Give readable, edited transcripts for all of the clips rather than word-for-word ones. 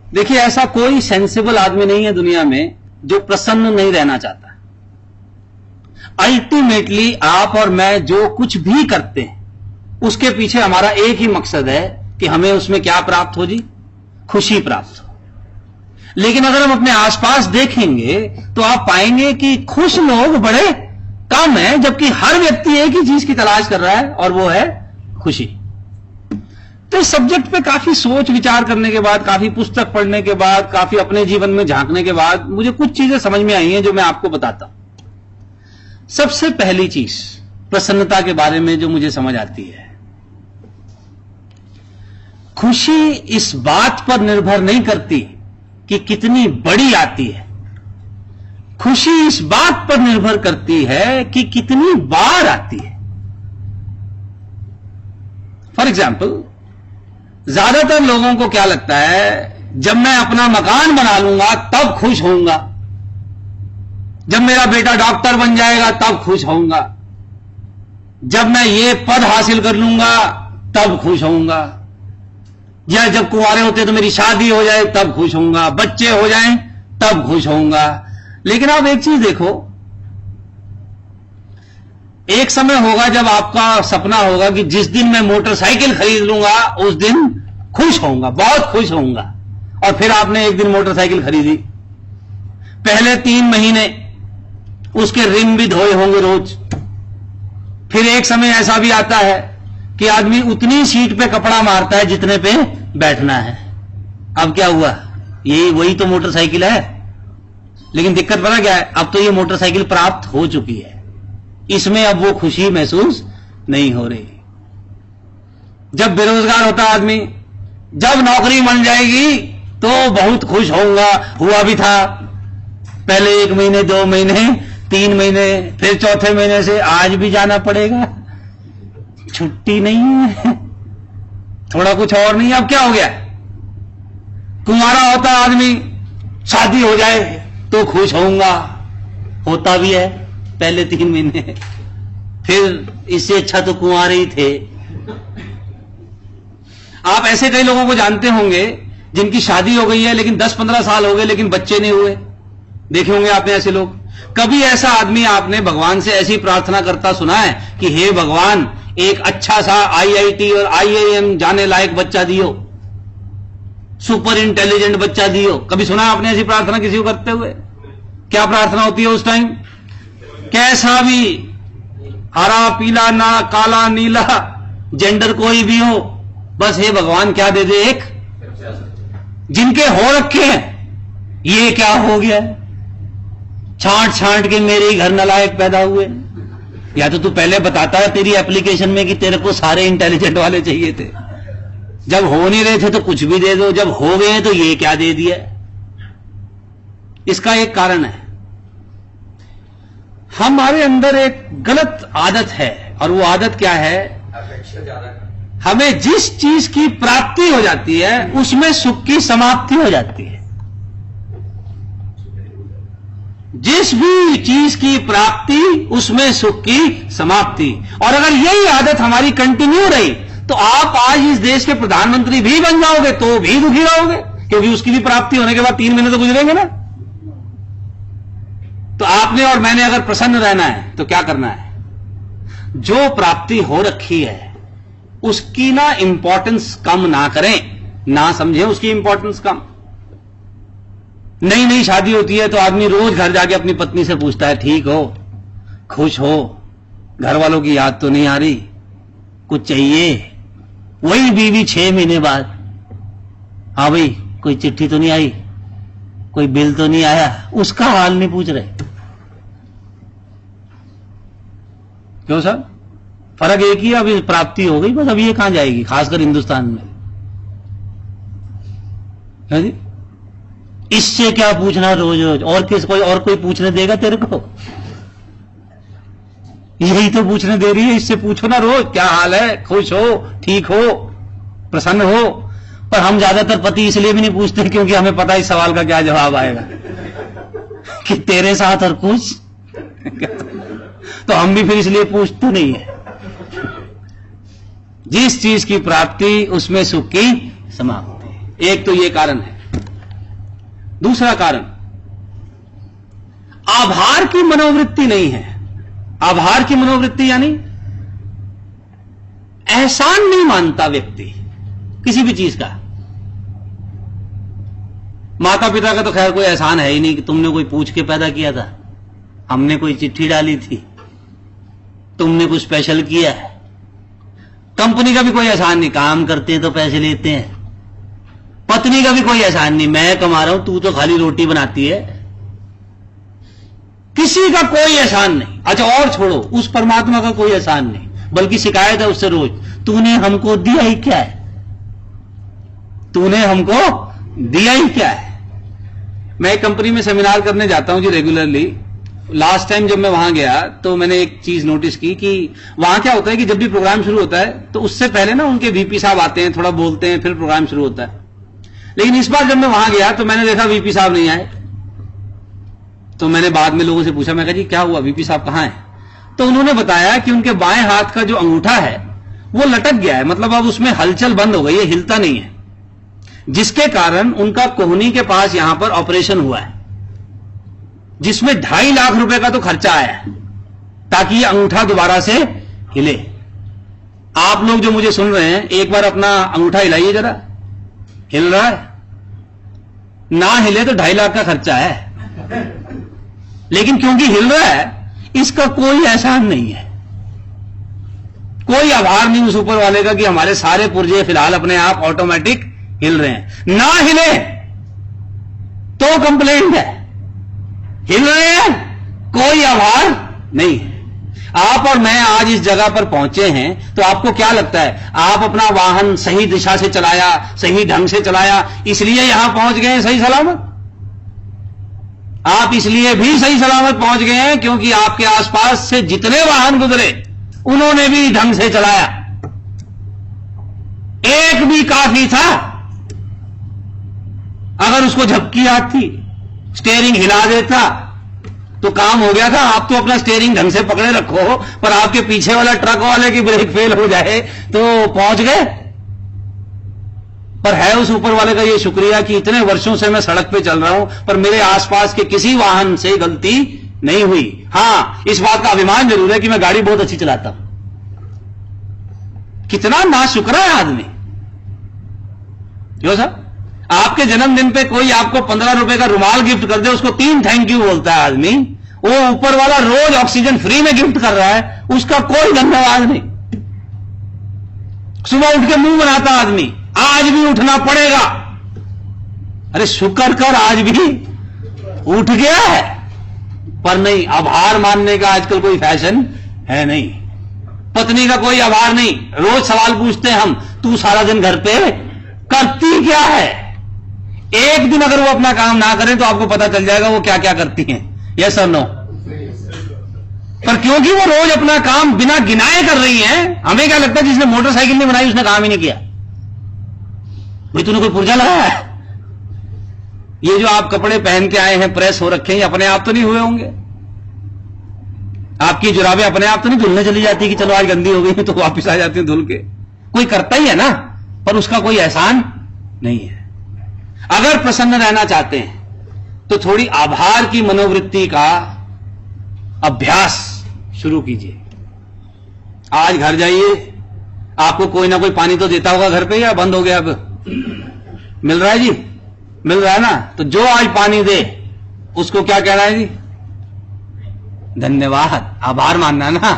देखिए, ऐसा कोई सेंसिबल आदमी नहीं है दुनिया में जो प्रसन्न नहीं रहना चाहता। अल्टीमेटली आप और मैं जो कुछ भी करते हैं उसके पीछे हमारा एक ही मकसद है कि हमें उसमें क्या प्राप्त हो जी? खुशी प्राप्त हो। लेकिन अगर हम अपने आसपास देखेंगे तो आप पाएंगे कि खुश लोग बड़े कम हैं, जबकि हर व्यक्ति एक ही चीज की तलाश कर रहा है और वो है खुशी। तो इस सब्जेक्ट पे काफी सोच विचार करने के बाद, काफी पुस्तक पढ़ने के बाद, काफी अपने जीवन में झांकने के बाद मुझे कुछ चीजें समझ में आई हैं जो मैं आपको बताता हूं। सबसे पहली चीज प्रसन्नता के बारे में जो मुझे समझ आती है, खुशी इस बात पर निर्भर नहीं करती कि कितनी बड़ी आती है, खुशी इस बात पर निर्भर करती है कि कितनी बार आती है। फॉर एग्जाम्पल, ज्यादातर लोगों को क्या लगता है, जब मैं अपना मकान बना लूंगा तब खुश होऊंगा, जब मेरा बेटा डॉक्टर बन जाएगा तब खुश होऊंगा, जब मैं ये पद हासिल कर लूंगा तब खुश होऊंगा, या जब कुंवारे होते तो मेरी शादी हो जाए तब खुश होऊंगा, बच्चे हो जाएं तब खुश होऊंगा। लेकिन आप एक चीज देखो, एक समय होगा जब आपका सपना होगा कि जिस दिन मैं मोटरसाइकिल खरीद लूंगा उस दिन खुश होऊंगा, बहुत खुश होऊंगा। और फिर आपने एक दिन मोटरसाइकिल खरीदी, पहले 3 महीने उसके रिम भी धोए होंगे रोज। फिर एक समय ऐसा भी आता है कि आदमी उतनी सीट पे कपड़ा मारता है जितने पे बैठना है। अब क्या हुआ, यही वही तो मोटरसाइकिल है। लेकिन दिक्कत पता क्या है, अब तो ये मोटरसाइकिल प्राप्त हो चुकी है, इसमें अब वो खुशी महसूस नहीं हो रही। जब बेरोजगार होता आदमी, जब नौकरी मिल जाएगी तो बहुत खुश होऊंगा, हुआ भी था। पहले 1 महीने, 2 महीने, 3 महीने, फिर चौथे महीने से आज भी जाना पड़ेगा, छुट्टी नहीं है, थोड़ा कुछ और नहीं। अब क्या हो गया, कुंवारा होता आदमी, शादी हो जाए तो खुश होऊंगा, होता भी है पहले 3 महीने, फिर इससे अच्छा तो कुंवारे ही थे। आप ऐसे कई लोगों को जानते होंगे जिनकी शादी हो गई है लेकिन 10-15 साल हो गए लेकिन बच्चे नहीं हुए, देखे होंगे आपने ऐसे लोग। कभी ऐसा आदमी आपने भगवान से ऐसी प्रार्थना करता सुना है कि हे भगवान, एक अच्छा सा IIT और IIM जाने लायक बच्चा दियो, सुपर इंटेलिजेंट बच्चा दियो? कभी सुना आपने ऐसी प्रार्थना किसी को करते हुए? क्या प्रार्थना होती है उस टाइम? कैसा भी, हरा, पीला, ना काला, नीला, जेंडर कोई भी हो, बस हे भगवान क्या दे दे एक। जिनके हो रखे हैं, ये क्या हो गया, छांट छांट के मेरे ही घर नालायक पैदा हुए। या तो तू पहले बताता है तेरी एप्लीकेशन में कि तेरे को सारे इंटेलिजेंट वाले चाहिए थे, जब हो नहीं रहे थे तो कुछ भी दे दो, जब हो गए तो ये क्या दे दिया। इसका एक कारण है, हमारे अंदर एक गलत आदत है। और वो आदत क्या है, हमें जिस चीज की प्राप्ति हो जाती है उसमें सुख की समाप्ति हो जाती है। जिस भी चीज की प्राप्ति उसमें सुख की समाप्ति। और अगर यही आदत हमारी कंटिन्यू रही तो आप आज इस देश के प्रधानमंत्री भी बन जाओगे तो भी दुखी रहोगे, क्योंकि उसकी भी प्राप्ति होने के बाद 3 महीने तो गुजरेंगे ना। तो आपने और मैंने अगर प्रसन्न रहना है तो क्या करना है, जो प्राप्ति हो रखी है उसकी ना इंपॉर्टेंस कम ना करें, ना समझें उसकी इंपॉर्टेंस कम। नई नई शादी होती है तो आदमी रोज घर जाके अपनी पत्नी से पूछता है, ठीक हो, खुश हो, घर वालों की याद तो नहीं आ रही, कुछ चाहिए? वही बीवी 6 महीने बाद, हाँ भाई कोई चिट्ठी तो नहीं आई, कोई बिल तो नहीं आया, उसका हाल नहीं पूछ रहे। क्यों सर? फर्क एक ही है, अभी प्राप्ति हो गई बस, अब ये कहां जाएगी, खासकर हिंदुस्तान में। है जी? इससे क्या पूछना रोज रोज, और किस कोई पूछने देगा तेरे को? यही तो पूछने दे रही है, इससे पूछो ना रोज क्या हाल है, खुश हो, ठीक हो, प्रसन्न हो। पर हम ज्यादातर पति इसलिए भी नहीं पूछते क्योंकि हमें पता है इस सवाल का क्या जवाब आएगा कि तेरे साथ और कुछ तो हम भी फिर इसलिए पूछते नहीं है। जिस चीज की प्राप्ति उसमें सुख की समाप्ति, एक तो ये कारण है। दूसरा कारण, आभार की मनोवृत्ति नहीं है। आभार की मनोवृत्ति यानी एहसान नहीं मानता व्यक्ति किसी भी चीज का। माता पिता का तो खैर कोई एहसान है ही नहीं कि तुमने कोई पूछ के पैदा किया था, हमने कोई चिट्ठी डाली थी, तुमने कुछ स्पेशल किया है। कंपनी का भी कोई एहसान नहीं, काम करते हैं तो पैसे लेते हैं। पत्नी का भी कोई एहसान नहीं, मैं कमा रहा हूं तू तो खाली रोटी बनाती है। किसी का कोई एहसान नहीं। अच्छा और छोड़ो, उस परमात्मा का कोई एहसान नहीं, बल्कि शिकायत है उससे रोज, तूने हमको दिया ही क्या है, तूने हमको दिया ही क्या है। मैं एक कंपनी में सेमिनार करने जाता हूं जी रेगुलरली। लास्ट टाइम जब मैं वहां गया तो मैंने एक चीज नोटिस की कि वहां क्या होता है कि जब भी प्रोग्राम शुरू होता है तो उससे पहले ना उनके वीपी साहब आते हैं, थोड़ा बोलते हैं, फिर प्रोग्राम शुरू होता है। लेकिन इस बार जब मैं वहां गया तो मैंने देखा वीपी साहब नहीं आए। तो मैंने बाद में लोगों से पूछा, मैं कहा जी क्या हुआ, वीपी साहब कहां हैं? तो उन्होंने बताया कि उनके बाएं हाथ का जो अंगूठा है वो लटक गया है, मतलब अब उसमें हलचल बंद हो गई है, हिलता नहीं है, जिसके कारण उनका कोहनी के पास यहां पर ऑपरेशन हुआ है, जिसमें 2.5 लाख रुपए का तो खर्चा आया है ताकि ये अंगूठा दोबारा से हिले। आप लोग जो मुझे सुन रहे हैं एक बार अपना अंगूठा हिलाइए जरा, हिल रहा है? ना हिले तो 2.5 लाख का खर्चा है, लेकिन क्योंकि हिल रहा है इसका कोई एहसान नहीं है, कोई आभार नहीं उस ऊपर वाले का कि हमारे सारे पुर्जे फिलहाल अपने आप ऑटोमेटिक हिल रहे हैं। ना हिले तो कंप्लेंट है, हिल रहे हैं कोई आभार नहीं है। आप और मैं आज इस जगह पर पहुंचे हैं तो आपको क्या लगता है, आप अपना वाहन सही दिशा से चलाया, सही ढंग से चलाया, इसलिए यहां पहुंच गए सही सलामत? आप इसलिए भी सही सलामत पहुंच गए हैं क्योंकि आपके आसपास से जितने वाहन गुजरे उन्होंने भी ढंग से चलाया, एक भी काफी था। अगर उसको झपकी आती, स्टीयरिंग हिला देता तो काम हो गया था। आप तो अपना स्टीयरिंग ढंग से पकड़े रखो, पर आपके पीछे वाला ट्रक वाले की ब्रेक फेल हो जाए तो पहुंच गए। पर है उस ऊपर वाले का ये शुक्रिया कि इतने वर्षों से मैं सड़क पे चल रहा हूं पर मेरे आसपास के किसी वाहन से गलती नहीं हुई। हां, इस बात का अभिमान जरूर है कि मैं गाड़ी बहुत अच्छी चलाता हूं। कितना नाशुक्र है आदमी। क्यों साहब, आपके जन्मदिन पे कोई आपको 15 रुपए का रुमाल गिफ्ट कर दे, उसको 3 थैंक यू बोलता है आदमी। वो ऊपर वाला रोज ऑक्सीजन फ्री में गिफ्ट कर रहा है, उसका कोई धन्यवाद नहीं। सुबह उठ के मुंह बनाता आदमी, आज भी उठना पड़ेगा। अरे शुक्र कर आज भी उठ गया है, पर नहीं, आभार मानने का आजकल कोई फैशन है नहीं। पत्नी का कोई आभार नहीं। रोज सवाल पूछते हैं हम, तू सारा दिन घर पे करती क्या है? एक दिन अगर वो अपना काम ना करें तो आपको पता चल जाएगा वो क्या क्या करती हैं। यस और नो? पर क्योंकि वो रोज अपना काम बिना गिनाए कर रही हैं, हमें क्या लगता है जिसने मोटरसाइकिल नहीं बनाई उसने काम ही नहीं किया। भाई तूने कोई पुर्जा लगाया है? ये जो आप कपड़े पहन के आए हैं प्रेस हो रखे हैं, अपने आप तो नहीं हुए होंगे? आपकी जुराबें अपने आप तो नहीं धुलने चली जाती कि चलो आज गंदी हो गई तो वापस आ जाती हैं धुल के? कोई करता ही है ना, पर उसका कोई एहसान नहीं है। अगर प्रसन्न रहना चाहते हैं तो थोड़ी आभार की मनोवृत्ति का अभ्यास शुरू कीजिए। आज घर जाइए, आपको कोई ना कोई पानी तो देता होगा घर पे, या बंद हो गया? अब मिल रहा है जी, मिल रहा है ना? तो जो आज पानी दे उसको क्या कहना है जी? धन्यवाद। आभार मानना ना,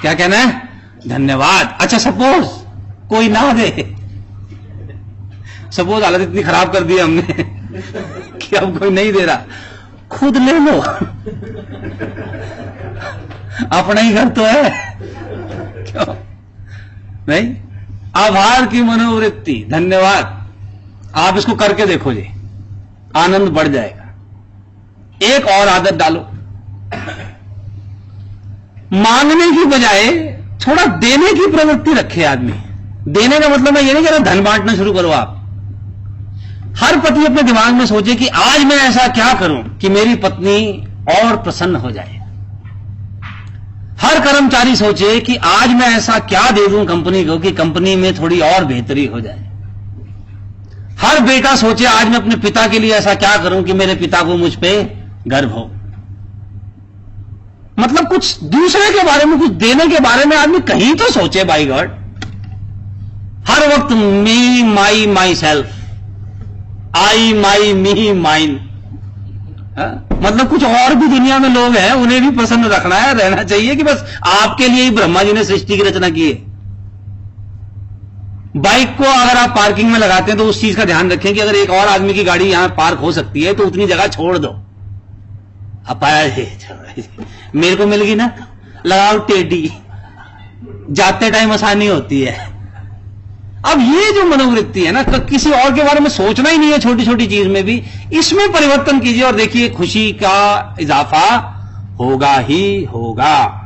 क्या कहना है? धन्यवाद। अच्छा सपोज कोई ना दे, सपोज हालत इतनी खराब कर दी हमने कि अब कोई नहीं दे रहा, खुद ले लो। अपना ही घर तो है, क्यों नहीं? आभार की मनोवृत्ति, धन्यवाद, आप इसको करके देखो जी, आनंद बढ़ जाएगा। एक और आदत डालो, मांगने की बजाय थोड़ा देने की प्रवृत्ति रखे आदमी। देने का मतलब मैं ये नहीं कह रहा धन बांटना शुरू करो आप। हर पति अपने दिमाग में सोचे कि आज मैं ऐसा क्या करूं कि मेरी पत्नी और प्रसन्न हो जाए। हर कर्मचारी सोचे कि आज मैं ऐसा क्या दे दूं कंपनी को कि कंपनी में थोड़ी और बेहतरी हो जाए। हर बेटा सोचे आज मैं अपने पिता के लिए ऐसा क्या करूं कि मेरे पिता को मुझ पे गर्व हो। मतलब कुछ दूसरे के बारे में, कुछ देने के बारे में आदमी कहीं तो सोचे बाय गॉड। हर वक्त मी माई my self, I my me mine. मतलब कुछ और भी दुनिया में लोग हैं, उन्हें भी पसंद रखना है, रहना चाहिए कि बस आपके लिए ही ब्रह्मा जी ने सृष्टि की रचना की है। बाइक को अगर आप पार्किंग में लगाते हैं तो उस चीज का ध्यान रखें कि अगर एक और आदमी की गाड़ी यहां पार्क हो सकती है तो उतनी जगह छोड़ दो। अब मेरे को मिल गई ना, लगाओ टेडी, जाते टाइम आसानी होती है। अब ये जो मनोवृत्ति है ना, किसी और के बारे में सोचना ही नहीं है, छोटी छोटी चीज में भी, इसमें परिवर्तन कीजिए और देखिए खुशी का इजाफा होगा ही होगा।